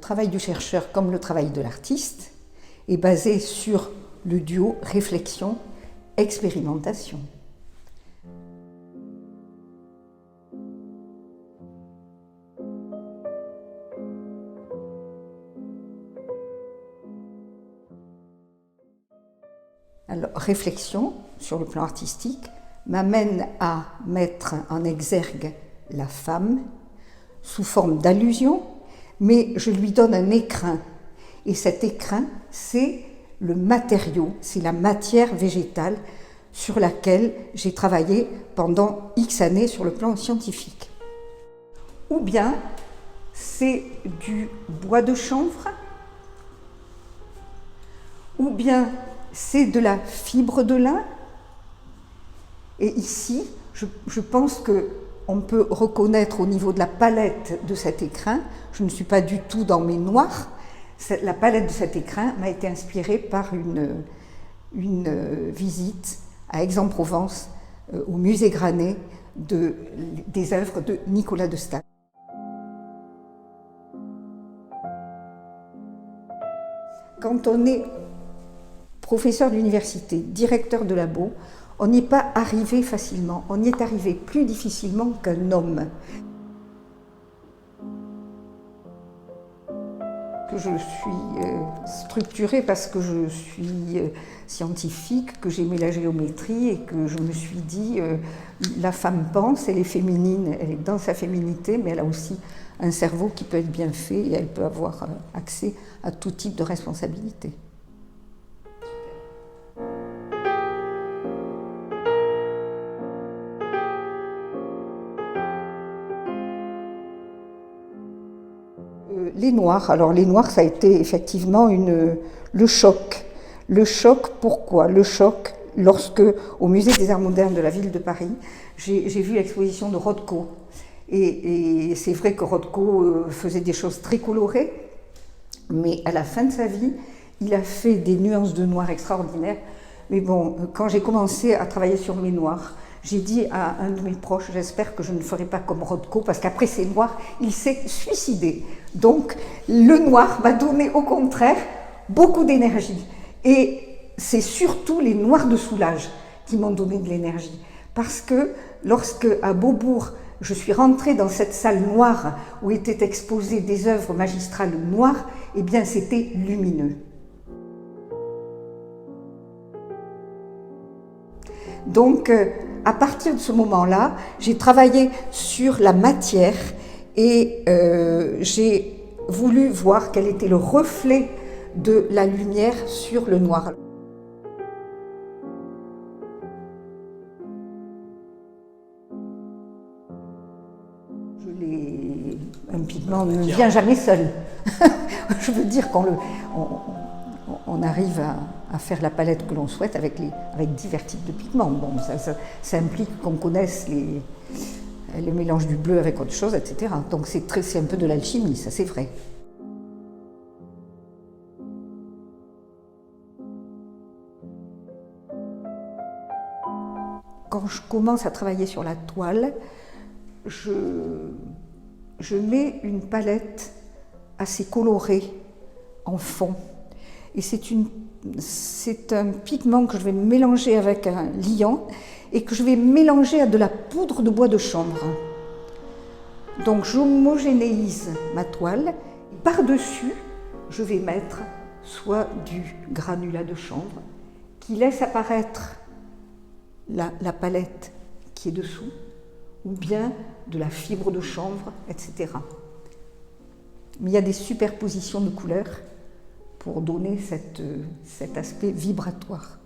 travail du chercheur comme le travail de l'artiste est basé sur le duo réflexion-expérimentation. Alors, réflexion sur le plan artistique m'amène à mettre en exergue la femme sous forme d'allusion, mais je lui donne un écrin. Et cet écrin, c'est le matériau, c'est la matière végétale sur laquelle j'ai travaillé pendant X années sur le plan scientifique. Ou bien c'est du bois de chanvre, ou bien c'est de la fibre de lin. Et ici, je pense qu'on peut reconnaître au niveau de la palette de cet écrin, je ne suis pas du tout dans mes noirs, la palette de cet écrin m'a été inspirée par une visite à Aix-en-Provence, au musée Granet, des œuvres de Nicolas de Staël. Quand on est professeur d'université, directeur de labo, on n'y est pas arrivé facilement, on y est arrivé plus difficilement qu'un homme. Je suis structurée parce que je suis scientifique, que j'aimais la géométrie et que je me suis dit la femme pense, elle est féminine, elle est dans sa féminité, mais elle a aussi un cerveau qui peut être bien fait et elle peut avoir accès à tout type de responsabilité. Les noirs, alors les noirs ça a été effectivement le choc. Le choc, pourquoi? Le choc lorsque, au musée des arts modernes de la ville de Paris, j'ai vu l'exposition de Rothko. Et c'est vrai que Rothko faisait des choses très colorées, mais à la fin de sa vie, il a fait des nuances de noir extraordinaires. Mais bon, quand j'ai commencé à travailler sur mes noirs, j'ai dit à un de mes proches, j'espère que je ne ferai pas comme Rothko, parce qu'après ces noirs, il s'est suicidé. Donc le noir m'a donné au contraire beaucoup d'énergie. Et c'est surtout les noirs de Soulages qui m'ont donné de l'énergie. Parce que lorsque à Beaubourg, je suis rentrée dans cette salle noire où étaient exposées des œuvres magistrales noires, eh bien c'était lumineux. Donc, à partir de ce moment-là, j'ai travaillé sur la matière et j'ai voulu voir quel était le reflet de la lumière sur le noir. Un pigment ne vient jamais seul. Je veux dire qu'on arrive à faire la palette que l'on souhaite avec divers types de pigments. Bon, ça implique qu'on connaisse les mélanges du bleu avec autre chose, etc. Donc c'est un peu de l'alchimie, ça c'est vrai. Quand je commence à travailler sur la toile, je mets une palette assez colorée en fond. Et c'est un pigment que je vais mélanger avec un liant et que je vais mélanger à de la poudre de bois de chanvre. Donc j'homogénéise ma toile. Par-dessus, je vais mettre soit du granulat de chanvre qui laisse apparaître la palette qui est dessous, ou bien de la fibre de chanvre, etc. Mais il y a des superpositions de couleurs pour donner cet aspect vibratoire.